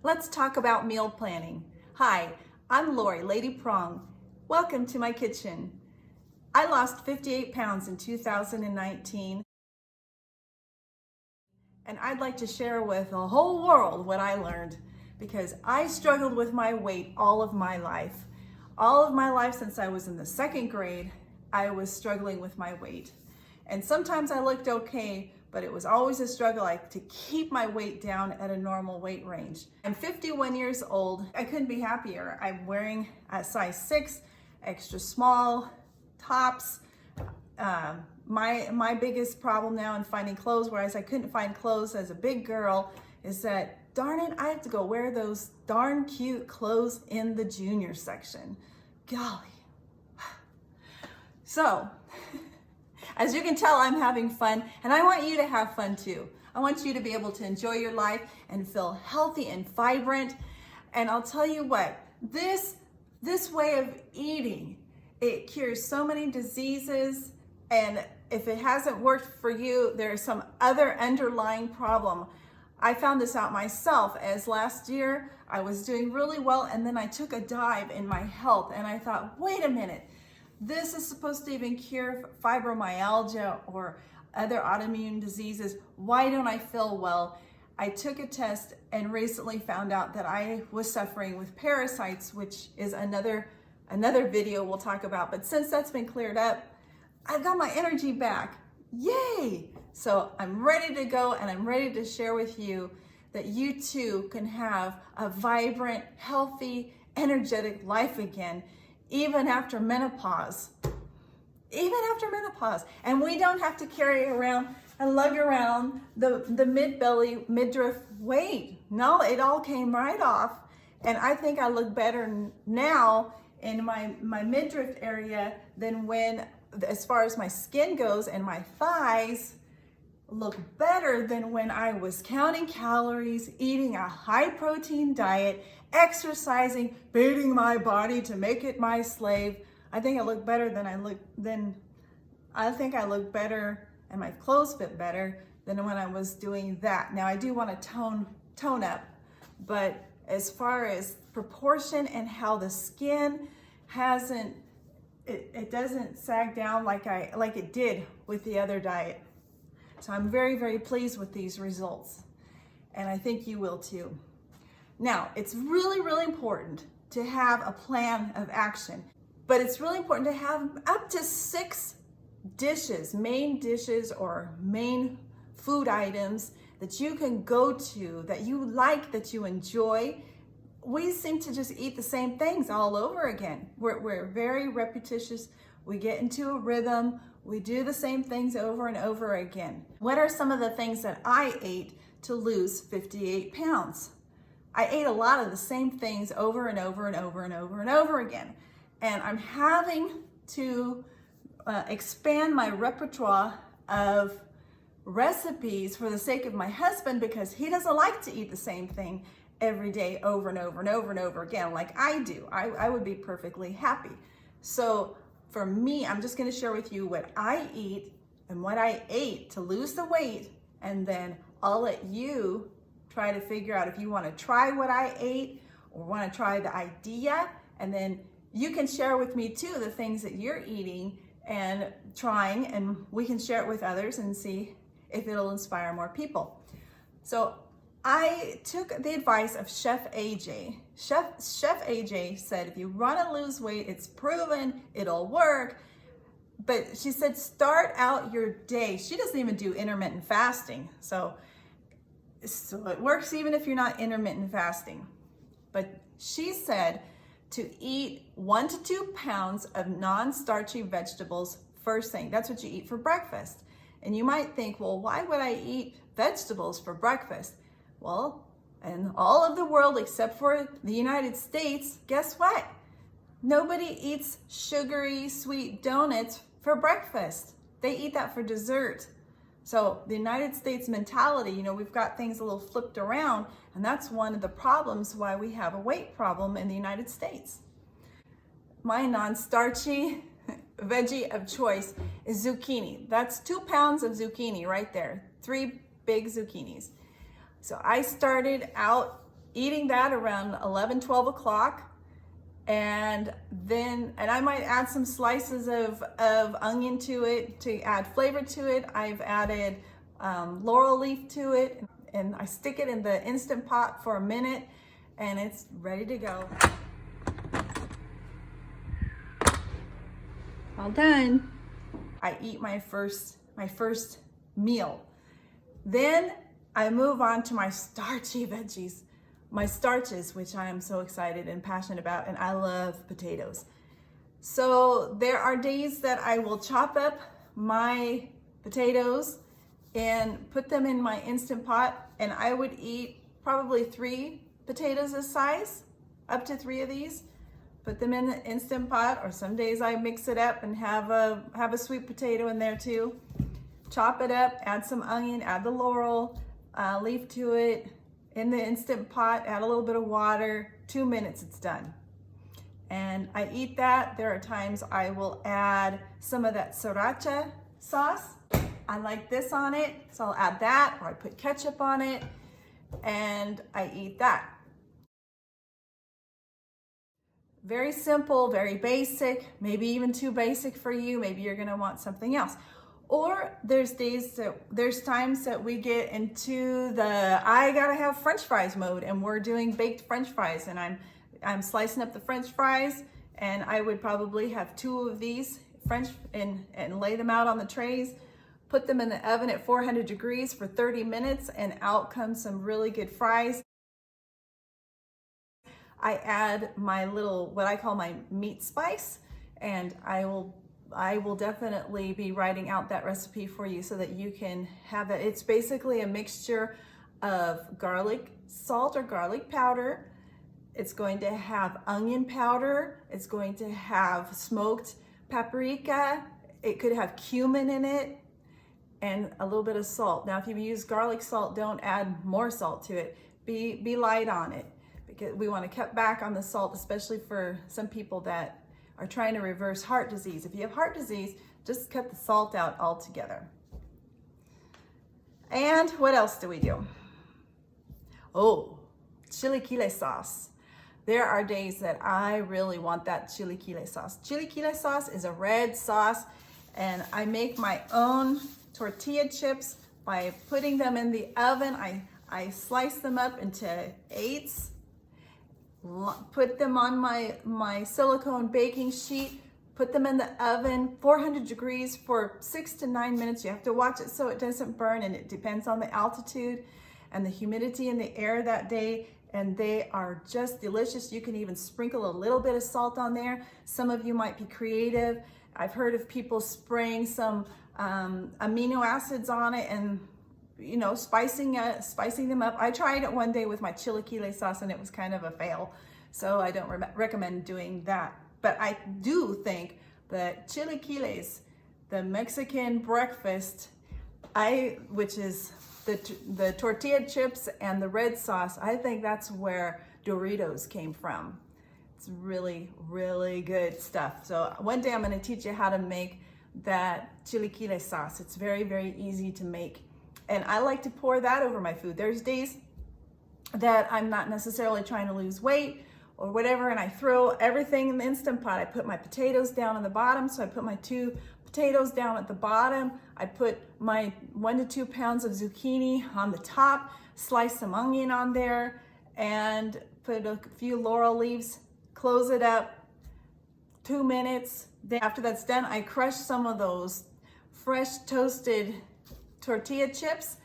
Let's talk about meal planning. Hi, I'm Lori, Lady Prong. Welcome to my kitchen. I lost 58 pounds in 2019, and I'd like to share with the whole world what I learned, because I struggled with my weight all of my life. All of my life since I was in the second grade, I was struggling with my weight. And sometimes I looked okay, but it was always a struggle to keep my weight down at a normal weight range. I'm 51 years old. I couldn't be happier. I'm wearing a size 6, extra small tops. My biggest problem now in finding clothes, whereas I couldn't find clothes as a big girl, is that, darn it, I have to go wear those darn cute clothes in the junior section. Golly. So, as you can tell, I'm having fun, and I want you to have fun too. I want you to be able to enjoy your life and feel healthy and vibrant. And I'll tell you what, this way of eating, it cures so many diseases. And if it hasn't worked for you, there's some other underlying problem. I found this out myself, as last year I was doing really well, and then I took a dive in my health, and I thought, wait a minute, this is supposed to even cure fibromyalgia or other autoimmune diseases. Why don't I feel well? I took a test and recently found out that I was suffering with parasites, which is another video we'll talk about. But since that's been cleared up, I've got my energy back. Yay! So I'm ready to go, and I'm ready to share with you that you too can have a vibrant, healthy, energetic life again, even after menopause. Even after menopause. And we don't have to carry around and lug around the mid-belly, midriff weight. No, it all came right off. And I think I look better now in my midriff area than when, as far as my skin goes, and my thighs look better than when I was counting calories, eating a high protein diet, exercising, beating my body to make it my slave. I think I look better and my clothes fit better than when I was doing that. Now I do want to tone up, but as far as proportion and how the skin it doesn't sag down like it did with the other diet. So I'm very, very pleased with these results, and I think you will too. Now, it's really, really important to have a plan of action, but it's really important to have up to 6 dishes, main dishes or main food items that you can go to, that you like, that you enjoy. We seem to just eat the same things all over again. We're very repetitious. We get into a rhythm. We do the same things over and over again. What are some of the things that I ate to lose 58 pounds? I ate a lot of the same things over and over and over and over and over again. And I'm having to expand my repertoire of recipes for the sake of my husband, because he doesn't like to eat the same thing every day over and over and over and over again like I do. I would be perfectly happy. So for me, I'm just going to share with you what I eat and what I ate to lose the weight, and then I'll let you try to figure out if you want to try what I ate or want to try the idea, and then you can share with me too the things that you're eating and trying, and we can share it with others and see if it'll inspire more people. So I took the advice of Chef AJ. Chef AJ said, if you want to lose weight, it's proven, it'll work. But she said, start out your day. She doesn't even do intermittent fasting. So it works even if you're not intermittent fasting. But she said to eat 1 to 2 pounds of non-starchy vegetables first thing. That's what you eat for breakfast. And you might think, well, why would I eat vegetables for breakfast? Well, in all of the world except for the United States, guess what? Nobody eats sugary, sweet donuts for breakfast. They eat that for dessert. So the United States mentality, we've got things a little flipped around, and that's one of the problems why we have a weight problem in the United States. My non-starchy veggie of choice is zucchini. That's 2 pounds of zucchini right there, 3 big zucchinis. So I started out eating that around 11, 12 o'clock. And I might add some slices of onion to it to add flavor to it. I've added laurel leaf to it, and I stick it in the Instant Pot for a minute, and it's ready to go. All done. I eat my first meal. Then I move on to my starchy veggies, my starches, which I am so excited and passionate about, and I love potatoes. So there are days that I will chop up my potatoes and put them in my Instant Pot, and I would eat probably 3 potatoes this size, up to 3 of these. Put them in the Instant Pot, or some days I mix it up and have a sweet potato in there too. Chop it up, add some onion, add the laurel leaf to it in the Instant Pot, add a little bit of water, 2 minutes, it's done. And I eat that. There are times I will add some of that sriracha sauce. I like this on it, so I'll add that, or I put ketchup on it, and I eat that. Very simple, very basic, maybe even too basic for you. Maybe you're gonna want something else. Or there's times that we get into the I gotta have French fries mode, and we're doing baked French fries, and I'm slicing up the French fries, and I would probably have 2 of these and lay them out on the trays, put them in the oven at 400 degrees for 30 minutes, and out comes some really good fries. I add my little, what I call my meat spice, and I will definitely be writing out that recipe for you so that you can have that. It's basically a mixture of garlic salt or garlic powder. It's going to have onion powder. It's going to have smoked paprika. It could have cumin in it, and a little bit of salt. Now, if you use garlic salt, don't add more salt to it. Be light on it, because we want to cut back on the salt, especially for some people that are trying to reverse heart disease. If you have heart disease, just cut the salt out altogether. And what else do we do? Oh, chilaquiles sauce. There are days that I really want that chilaquiles sauce. Chilaquiles sauce is a red sauce, and I make my own tortilla chips by putting them in the oven. I slice them up into 8s, put them on my silicone baking sheet, put them in the oven, 400 degrees for 6 to 9 minutes. You have to watch it so it doesn't burn, and it depends on the altitude and the humidity in the air that day, and they are just delicious. You can even sprinkle a little bit of salt on there. Some of you might be creative. I've heard of people spraying some amino acids on it and spicing them up. I tried it one day with my chilaquiles sauce, and it was kind of a fail. So I don't recommend doing that. But I do think that chilaquiles, the Mexican breakfast, which is the tortilla chips and the red sauce, I think that's where Doritos came from. It's really, really good stuff. So one day I'm going to teach you how to make that chilaquiles sauce. It's very, very easy to make. And I like to pour that over my food. There's days that I'm not necessarily trying to lose weight or whatever, and I throw everything in the Instant Pot. I put my potatoes down on the bottom, so I put my 2 potatoes down at the bottom. I put my 1 to 2 pounds of zucchini on the top, slice some onion on there, and put a few laurel leaves, close it up, 2 minutes. Then after that's done, I crush some of those fresh toasted tortilla chips,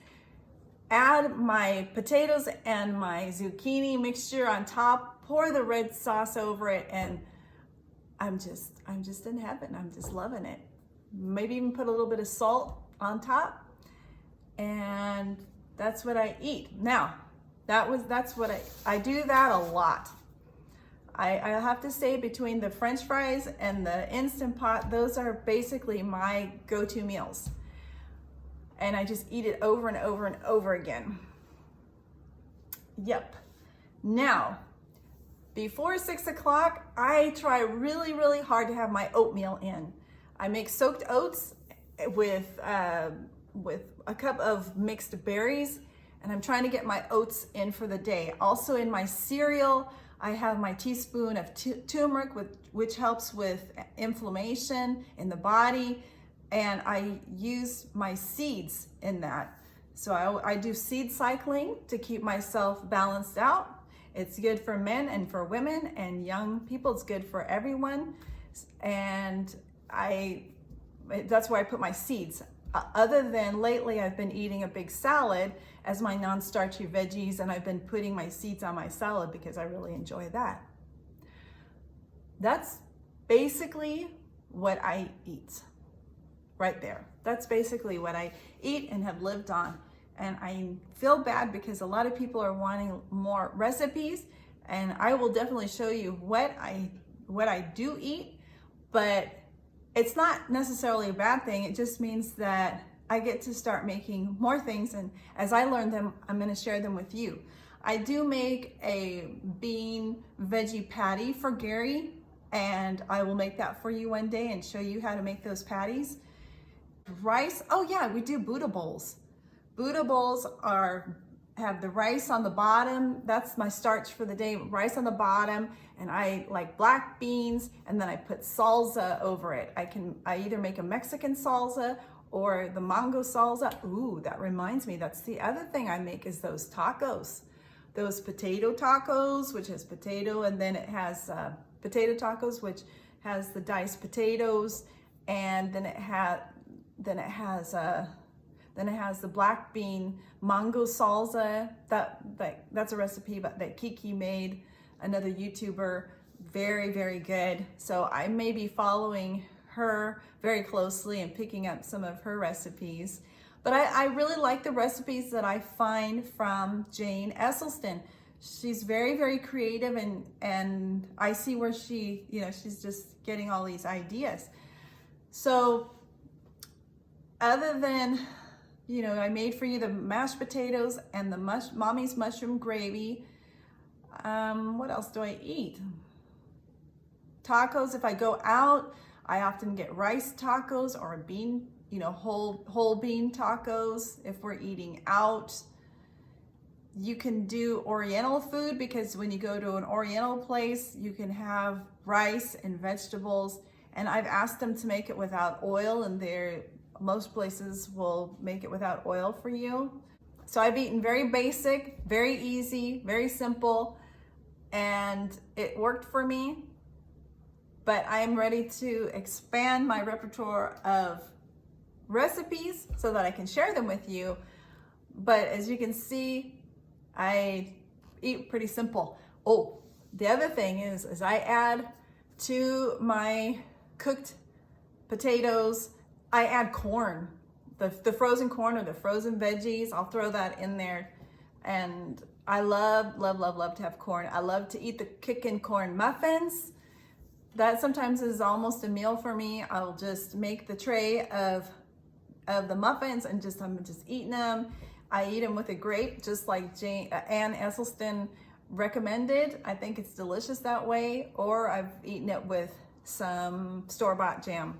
add my potatoes and my zucchini mixture on top, pour the red sauce over it, and I'm just in heaven. I'm just loving it. Maybe even put a little bit of salt on top, and that's what I eat. Now, that's what I do that a lot. I have to say, between the French fries and the Instant Pot, those are basically my go-to meals. And I just eat it over and over and over again. Yep. Now, before 6 o'clock, I try really, really hard to have my oatmeal in. I make soaked oats with a cup of mixed berries and I'm trying to get my oats in for the day. Also in my cereal, I have my teaspoon of turmeric, which helps with inflammation in the body, and I use my seeds in that. So I do seed cycling to keep myself balanced out. It's good for men and for women and young people. It's good for everyone. And that's where I put my seeds. Other than lately, I've been eating a big salad as my non-starchy veggies, and I've been putting my seeds on my salad because I really enjoy that. That's basically what I eat right there. That's basically what I eat and have lived on. And I feel bad because a lot of people are wanting more recipes, and I will definitely show you what I do eat, but it's not necessarily a bad thing. It just means that I get to start making more things, and as I learn them, I'm going to share them with you. I do make a bean veggie patty for Gary, and I will make that for you one day and show you how to make those patties. Rice, oh yeah, we do Buddha bowls. Buddha bowls have the rice on the bottom. That's my starch for the day, rice on the bottom, and I like black beans, and then I put salsa over it. I either make a Mexican salsa or the mango salsa. Ooh, that reminds me, that's the other thing I make is those tacos. Those potato tacos, which has potato, and then it has potato tacos, which has the diced potatoes, and then it has the black bean mango salsa. That's a recipe that Kiki made, another YouTuber. Very, very good. So I may be following her very closely and picking up some of her recipes. But I really like the recipes that I find from Ann Esselstyn. She's very, very creative, and I see where she's just getting all these ideas. So other than, I made for you the mashed potatoes and the mommy's mushroom gravy. What else do I eat? Tacos. If I go out, I often get rice tacos or bean, whole bean tacos if we're eating out. You can do Oriental food, because when you go to an Oriental place, you can have rice and vegetables. And I've asked them to make it without oil, and most places will make it without oil for you. So I've eaten very basic, very easy, very simple, and it worked for me. But I am ready to expand my repertoire of recipes so that I can share them with you. But as you can see, I eat pretty simple. Oh, the other thing is I add to my cooked potatoes, I add corn, the frozen corn or the frozen veggies. I'll throw that in there. And I love, love, love, love to have corn. I love to eat the kickin' corn muffins. That sometimes is almost a meal for me. I'll just make the tray of the muffins and I'm just eating them. I eat them with a grape, just like Ann Esselstyn recommended. I think it's delicious that way. Or I've eaten it with some store-bought jam.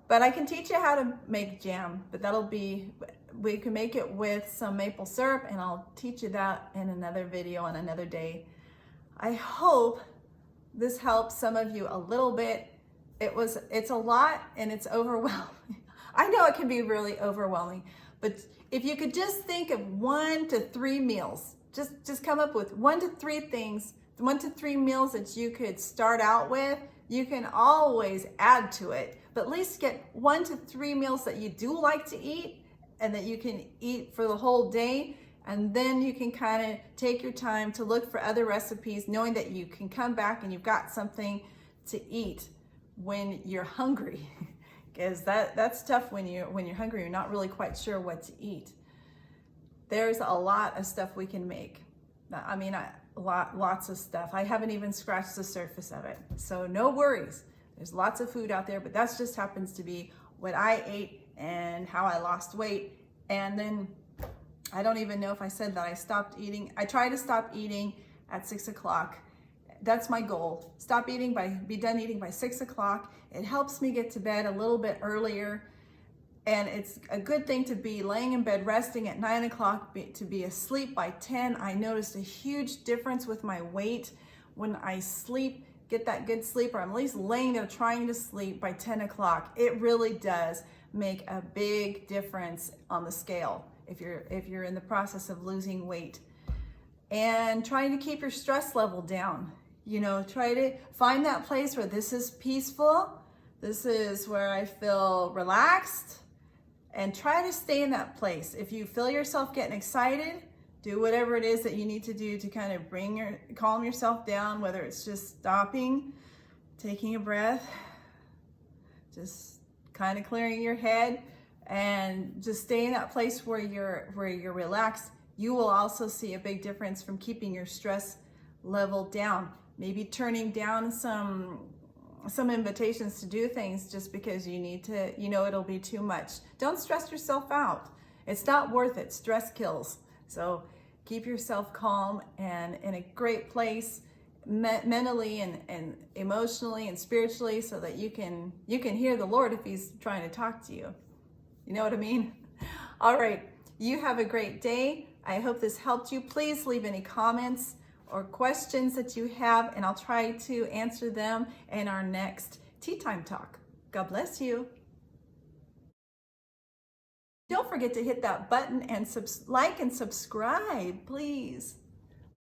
But I can teach you how to make jam, but we can make it with some maple syrup, and I'll teach you that in another video on another day. I hope this helps some of you a little bit. It's a lot and it's overwhelming. I know it can be really overwhelming, but if you could just think of 1 to 3 meals, just come up with 1 to 3 things, 1 to 3 meals that you could start out with. You can always add to it, but at least get 1 to 3 meals that you do like to eat and that you can eat for the whole day. And then you can kind of take your time to look for other recipes, knowing that you can come back and you've got something to eat when you're hungry. Because that's tough when you're hungry. You're not really quite sure what to eat. There's a lot of stuff we can make. I mean, lots of stuff. I haven't even scratched the surface of it. So no worries. There's lots of food out there, but that just happens to be what I ate and how I lost weight. And then I don't even know if I said that I stopped eating. I try to stop eating at 6 o'clock. That's my goal. Be done eating by 6 o'clock. It helps me get to bed a little bit earlier. And it's a good thing to be laying in bed resting at 9 o'clock, to be asleep by 10. I noticed a huge difference with my weight when I sleep, get that good sleep, or I'm at least laying there trying to sleep by 10 o'clock. It really does make a big difference on the scale if you're in the process of losing weight. And trying to keep your stress level down. You know, try to find that place where this is peaceful, this is where I feel relaxed, and try to stay in that place. If you feel yourself getting excited, do whatever it is that you need to do to kind of calm yourself down, whether it's just stopping, taking a breath, just kind of clearing your head, and just stay in that place where you're relaxed. You will also see a big difference from keeping your stress level down. Maybe turning down some invitations to do things just because you need to, you know, it'll be too much. Don't stress yourself out. It's not worth it. Stress kills. So keep yourself calm and in a great place mentally and emotionally and spiritually, so that you can hear the Lord if he's trying to talk to you. You know what I mean? All right. You have a great day. I hope this helped you. Please leave any comments or questions that you have, and I'll try to answer them in our next Tea Time Talk. God bless you. Don't forget to hit that button and like and subscribe, please.